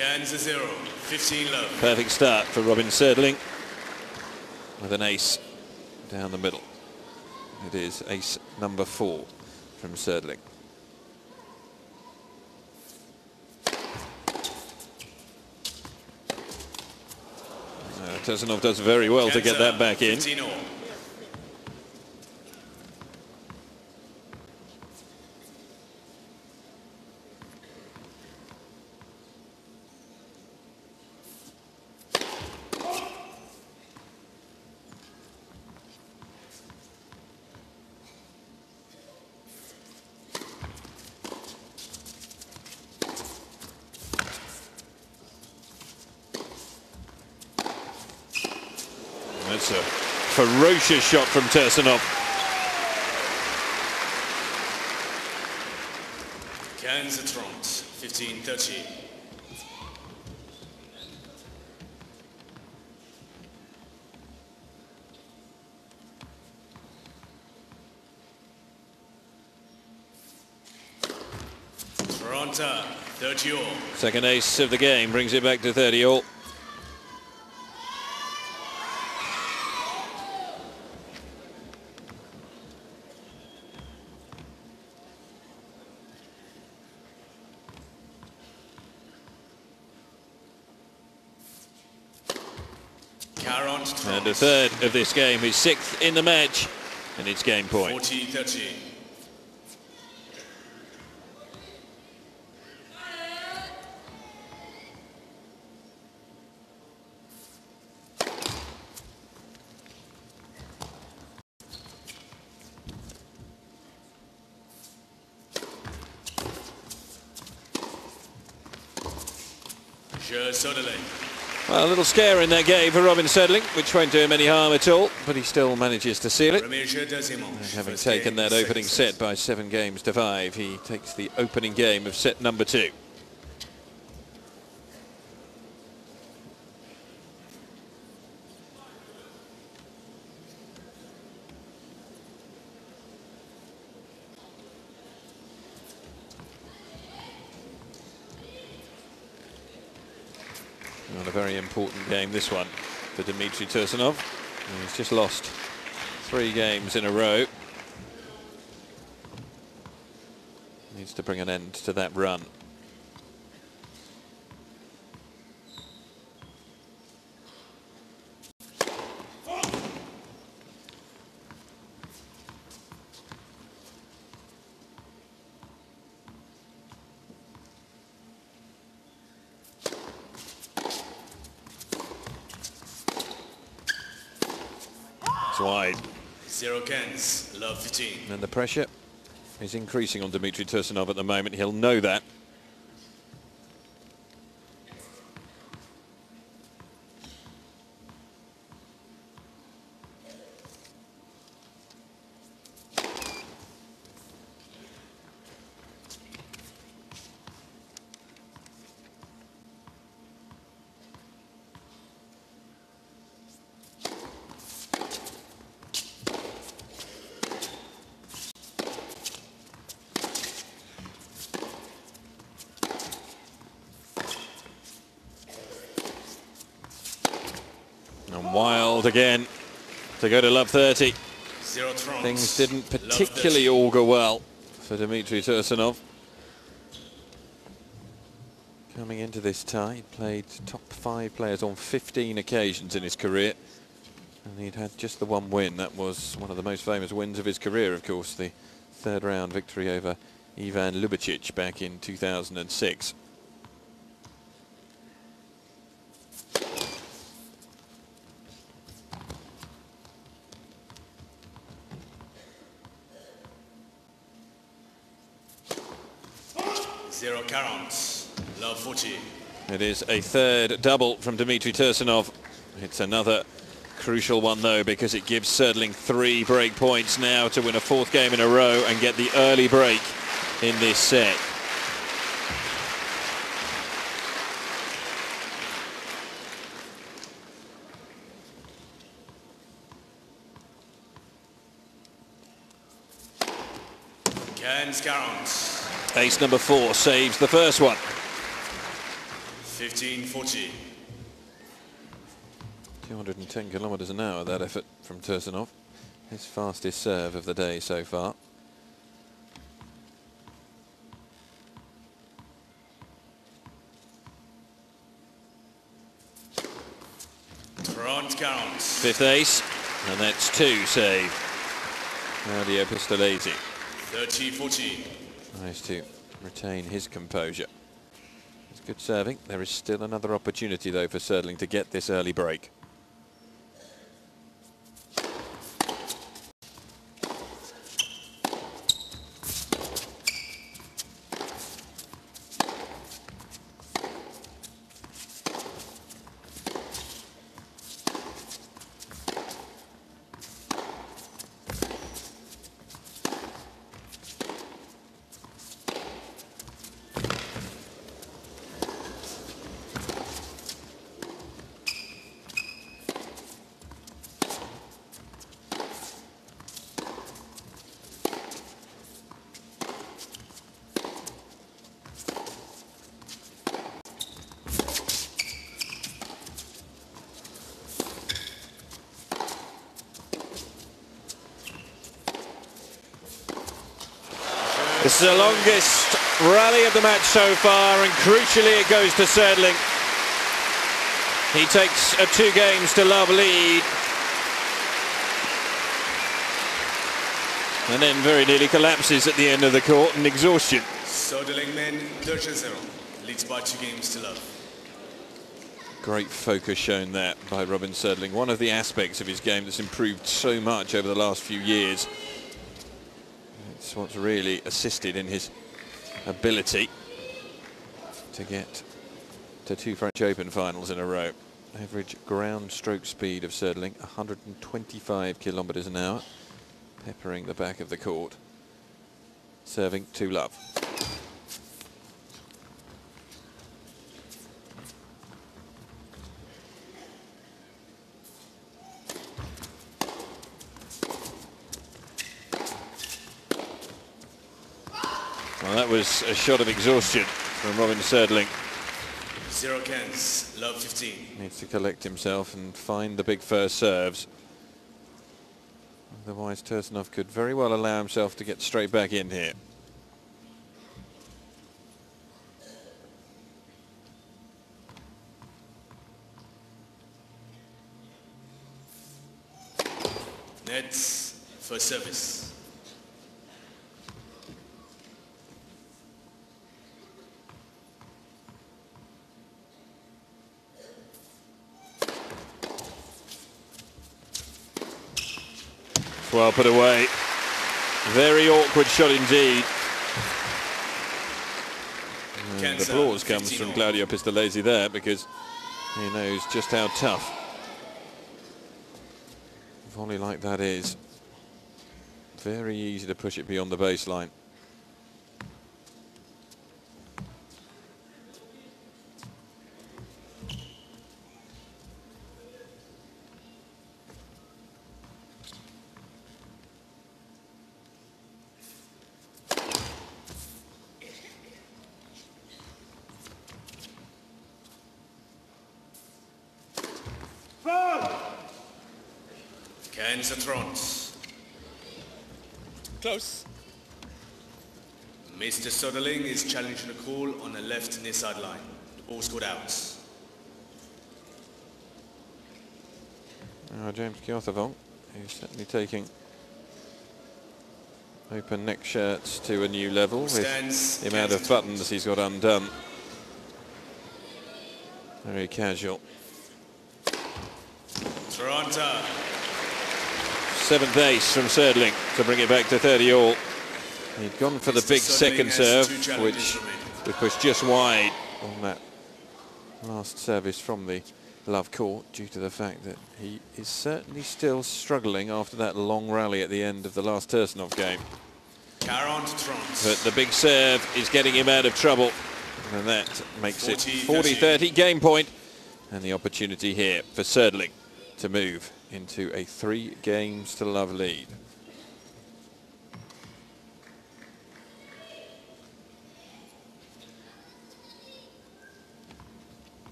Kansas 0, 15 love. Perfect start for Robin Söderling with an ace down the middle. It is ace number 4 from Söderling. TURSUNOV does very well to get that back in. 15 all. That's a ferocious shot from TURSUNOV. Kansas 15-30. Toronto 30 all. Second ace of the game brings it back to 30 all. And a third of this game, his 6th in the match, and it's game point. 40-30. SODERLING. Well, a little scare in that game for Robin Söderling, which won't do him any harm at all, but he still manages to seal it. Having taken that opening set by 7 games to 5, he takes the opening game of set number 2. Not a very important game, this one, for Dmitry TURSUNOV. He's just lost 3 games in a row. Needs to bring an end to that run. Wide. 0 cans, love 15. And the pressure is increasing on Dmitry TURSUNOV at the moment. He'll know that. And wild again to go to love 30. Things didn't particularly augur well for Dmitry TURSUNOV. Coming into this tie, he played top 5 players on 15 occasions in his career. And he'd had just the 1 win. That was one of the most famous wins of his career, of course, the 3rd round victory over Ivan Lubicic back in 2006. Love 40. It is a 3rd double from Dmitry TURSUNOV. It's another crucial one, though, because it gives Söderling 3 break points now to win a 4th game in a row and get the early break in this set. Ace number 4 saves the first one. 15-40. 210 kilometers an hour, that effort from TURSUNOV. His fastest serve of the day so far. Front counts. Fifth ace, and that's 2 save. Claudio Pistolesi 30-40. tries to retain his composure. It's good serving. There is still another opportunity though for SODERLING to get this early break. This is the longest rally of the match so far, and crucially it goes to SODERLING. He takes a 2 games to love lead, and then very nearly collapses at the end of the court in exhaustion. SODERLING men 2-0, leads by 2 games to love. Great focus shown there by Robin SODERLING. One of the aspects of his game that's improved so much over the last few years. It's what's really assisted in his ability to get to 2 French Open finals in a row. Average ground stroke speed of SODERLING 125 kilometers an hour, peppering the back of the court, serving 2 love. Well, that was a shot of exhaustion from Robin SODERLING. 0 cans, love 15. Needs to collect himself and find the big first serves. Otherwise, TURSUNOV could very well allow himself to get straight back in here. Nets for service. Well put away. Very awkward shot indeed. And the applause comes from Claudio Pistolesi there, because he knows just how tough a volley like that is. Very easy to push it beyond the baseline. Cans at front. Close. Mr. SODERLING is challenging a call on the left near sideline. The ball scored out. James Kjotavong is certainly taking open neck shirts to a new level with the amount of buttons he's got undone. Very casual. Toronto. 7th ace from SODERLING to bring it back to 30 all. He'd gone for the big second serve, which was just wide on that last service from the love court, due to the fact that he is certainly still struggling after that long rally at the end of the last TURSUNOV game. But the big serve is getting him out of trouble, and that makes it 40-30 game point, and the opportunity here for SODERLING to move into a 3 games to love lead.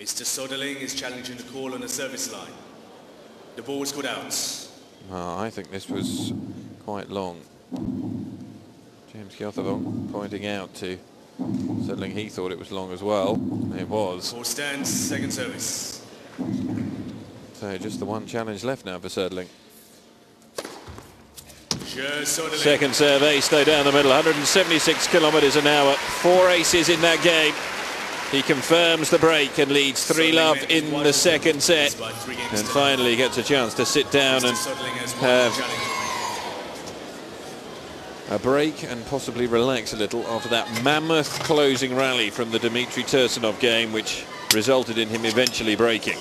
Mr. Soderling is challenging the call on the service line. The ball was called out. Oh, I think this was quite long. James Gyothevong pointing out to Soderling he thought it was long as well. It was. Call stands, second service. So just the one challenge left now for Soderling. Soderling. Second serve ace though down the middle, 176 kilometres an hour, 4 aces in that game. He confirms the break and leads 3-love in the second set, and finally gets a chance to sit down and have a break and possibly relax a little after that mammoth closing rally from the Dmitry Tursunov game, which resulted in him eventually breaking.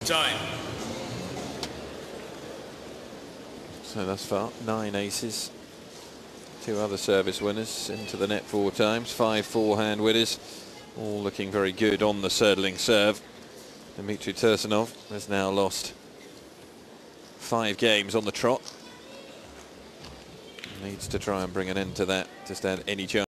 Time. So thus far, 9 aces. 2 other service winners into the net 4 times. 5 forehand winners. All looking very good on the Soderling serve. Dmitry Tursunov has now lost 5 games on the trot. Needs to try and bring an end to that to stand any chance.